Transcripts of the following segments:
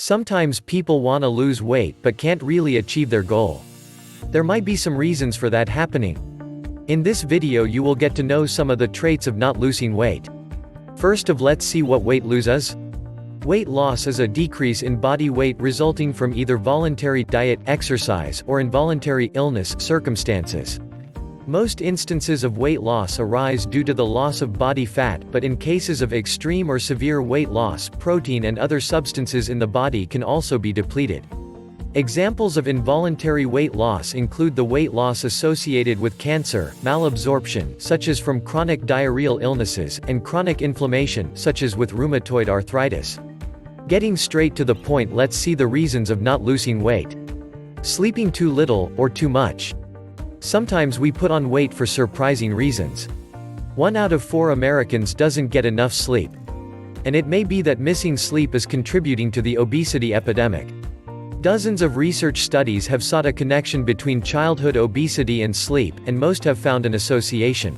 Sometimes people want to lose weight but can't really achieve their goal. There might be some reasons for that happening. In this video you will get to know some of the traits of not losing weight. First let's see what weight loss is. Weight loss is a decrease in body weight resulting from either voluntary diet, exercise, or involuntary illness circumstances. Most instances of weight loss arise due to the loss of body fat, but in cases of extreme or severe weight loss, protein and other substances in the body can also be depleted. Examples of involuntary weight loss include the weight loss associated with cancer, malabsorption, such as from chronic diarrheal illnesses, and chronic inflammation, such as with rheumatoid arthritis. Getting straight to the point, let's see the reasons of not losing weight. Sleeping too little, or too much. Sometimes we put on weight for surprising reasons. 1 out of 4 Americans doesn't get enough sleep. And it may be that missing sleep is contributing to the obesity epidemic. Dozens of research studies have sought a connection between childhood obesity and sleep, and most have found an association.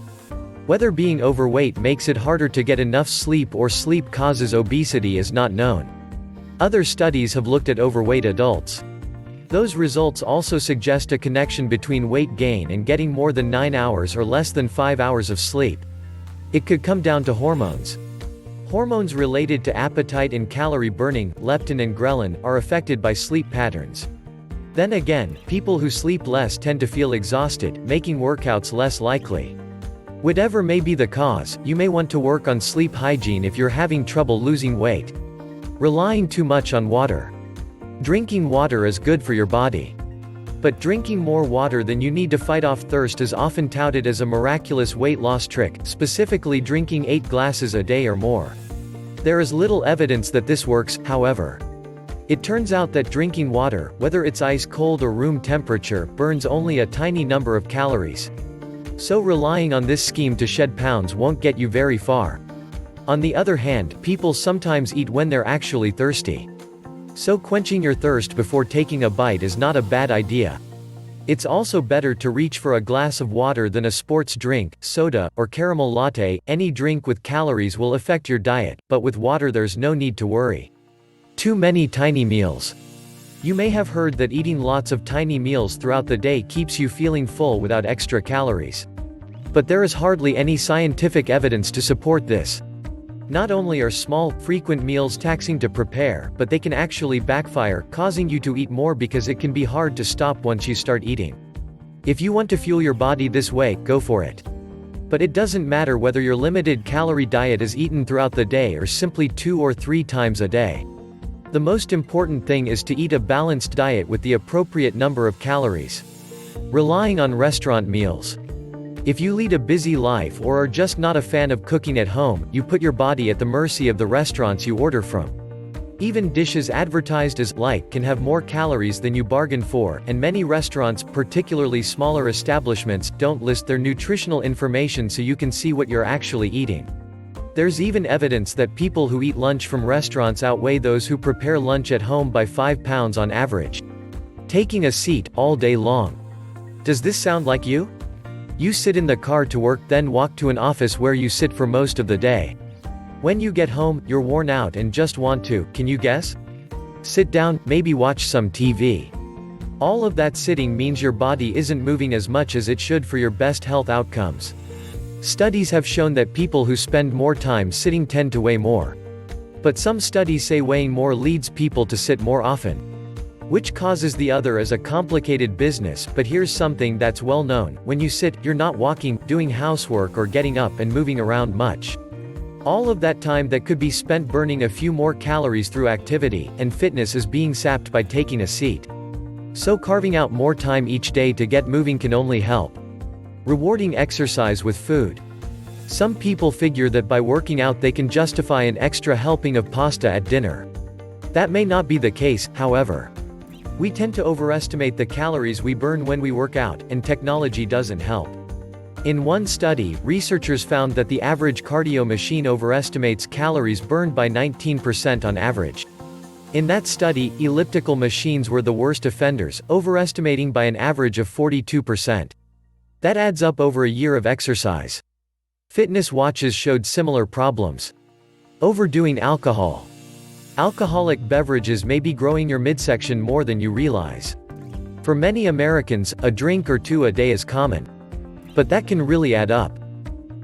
Whether being overweight makes it harder to get enough sleep or sleep causes obesity is not known. Other studies have looked at overweight adults. Those results also suggest a connection between weight gain and getting more than 9 hours or less than 5 hours of sleep. It could come down to hormones. Hormones related to appetite and calorie burning, leptin and ghrelin, are affected by sleep patterns. Then again, people who sleep less tend to feel exhausted, making workouts less likely. Whatever may be the cause, you may want to work on sleep hygiene if you're having trouble losing weight. Relying too much on water. Drinking water is good for your body. But drinking more water than you need to fight off thirst is often touted as a miraculous weight loss trick, specifically drinking 8 glasses a day or more. There is little evidence that this works, however. It turns out that drinking water, whether it's ice cold or room temperature, burns only a tiny number of calories. So relying on this scheme to shed pounds won't get you very far. On the other hand, people sometimes eat when they're actually thirsty. So quenching your thirst before taking a bite is not a bad idea. It's also better to reach for a glass of water than a sports drink, soda, or caramel latte. Any drink with calories will affect your diet, but with water there's no need to worry. Too many tiny meals. You may have heard that eating lots of tiny meals throughout the day keeps you feeling full without extra calories. But there is hardly any scientific evidence to support this. Not only are small, frequent meals taxing to prepare, but they can actually backfire, causing you to eat more because it can be hard to stop once you start eating. If you want to fuel your body this way, go for it. But it doesn't matter whether your limited calorie diet is eaten throughout the day or simply 2 or 3 times a day. The most important thing is to eat a balanced diet with the appropriate number of calories. Relying on restaurant meals. If you lead a busy life or are just not a fan of cooking at home, you put your body at the mercy of the restaurants you order from. Even dishes advertised as light can have more calories than you bargained for, and many restaurants, particularly smaller establishments, don't list their nutritional information so you can see what you're actually eating. There's even evidence that people who eat lunch from restaurants outweigh those who prepare lunch at home by 5 pounds on average. Taking a seat all day long. Does this sound like you? You sit in the car to work, then walk to an office where you sit for most of the day. When you get home, you're worn out and just want to, can you guess? Sit down, maybe watch some TV. All of that sitting means your body isn't moving as much as it should for your best health outcomes. Studies have shown that people who spend more time sitting tend to weigh more. But some studies say weighing more leads people to sit more often. Which causes the other is a complicated business, but here's something that's well known: when you sit, you're not walking, doing housework or getting up and moving around much. All of that time that could be spent burning a few more calories through activity and fitness is being sapped by taking a seat. So carving out more time each day to get moving can only help. Rewarding exercise with food. Some people figure that by working out they can justify an extra helping of pasta at dinner. That may not be the case, however. We tend to overestimate the calories we burn when we work out, and technology doesn't help. In one study, researchers found that the average cardio machine overestimates calories burned by 19% on average. In that study, elliptical machines were the worst offenders, overestimating by an average of 42%. That adds up over a year of exercise. Fitness watches showed similar problems. Overdoing alcohol. Alcoholic beverages may be growing your midsection more than you realize. For many Americans, a drink or two a day is common. But that can really add up.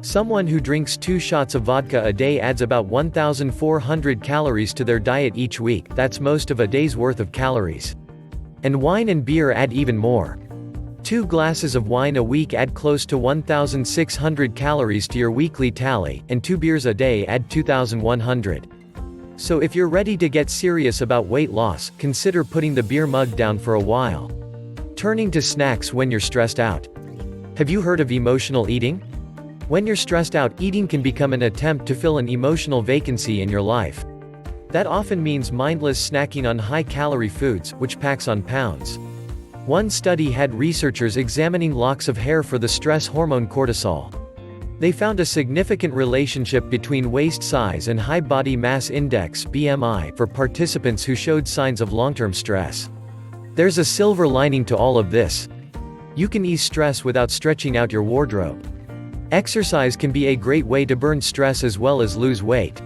Someone who drinks 2 shots of vodka a day adds about 1,400 calories to their diet each week. That's most of a day's worth of calories. And wine and beer add even more. 2 glasses of wine a week add close to 1,600 calories to your weekly tally, and 2 beers a day add 2,100. So if you're ready to get serious about weight loss, consider putting the beer mug down for a while. Turning to snacks when you're stressed out. Have you heard of emotional eating? When you're stressed out, eating can become an attempt to fill an emotional vacancy in your life. That often means mindless snacking on high-calorie foods, which packs on pounds. One study had researchers examining locks of hair for the stress hormone cortisol. They found a significant relationship between waist size and high body mass index (BMI) for participants who showed signs of long-term stress. There's a silver lining to all of this. You can ease stress without stretching out your wardrobe. Exercise can be a great way to burn stress as well as lose weight.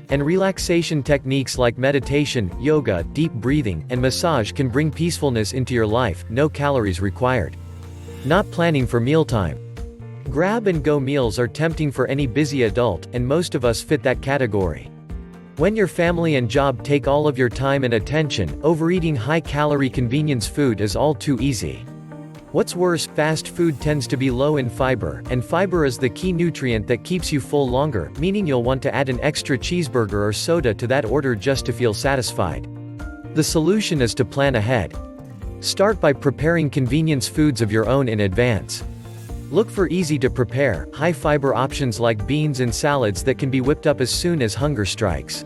And relaxation techniques like meditation, yoga, deep breathing, and massage can bring peacefulness into your life, no calories required. Not planning for mealtime. Grab-and-go meals are tempting for any busy adult, and most of us fit that category. When your family and job take all of your time and attention, overeating high-calorie convenience food is all too easy. What's worse, fast food tends to be low in fiber, and fiber is the key nutrient that keeps you full longer, meaning you'll want to add an extra cheeseburger or soda to that order just to feel satisfied. The solution is to plan ahead. Start by preparing convenience foods of your own in advance. Look for easy-to-prepare, high-fiber options like beans and salads that can be whipped up as soon as hunger strikes.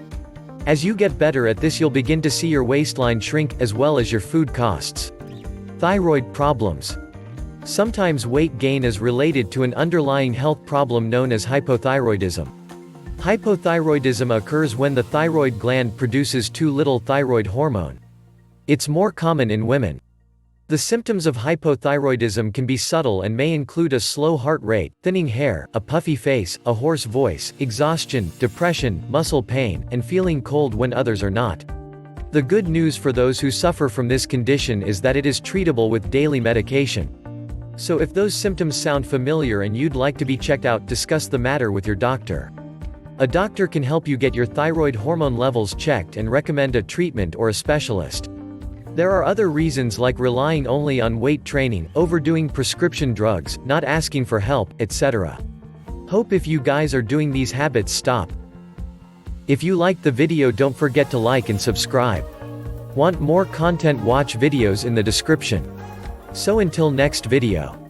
As you get better at this, you'll begin to see your waistline shrink, as well as your food costs. Thyroid problems. Sometimes weight gain is related to an underlying health problem known as hypothyroidism. Hypothyroidism occurs when the thyroid gland produces too little thyroid hormone. It's more common in women. The symptoms of hypothyroidism can be subtle and may include a slow heart rate, thinning hair, a puffy face, a hoarse voice, exhaustion, depression, muscle pain, and feeling cold when others are not. The good news for those who suffer from this condition is that it is treatable with daily medication. So if those symptoms sound familiar and you'd like to be checked out, discuss the matter with your doctor. A doctor can help you get your thyroid hormone levels checked and recommend a treatment or a specialist. There are other reasons like relying only on weight training, overdoing prescription drugs, not asking for help, etc. Hope if you guys are doing these habits stop. If you liked the video, don't forget to like and subscribe. Want more content? Watch videos in the description. So until next video.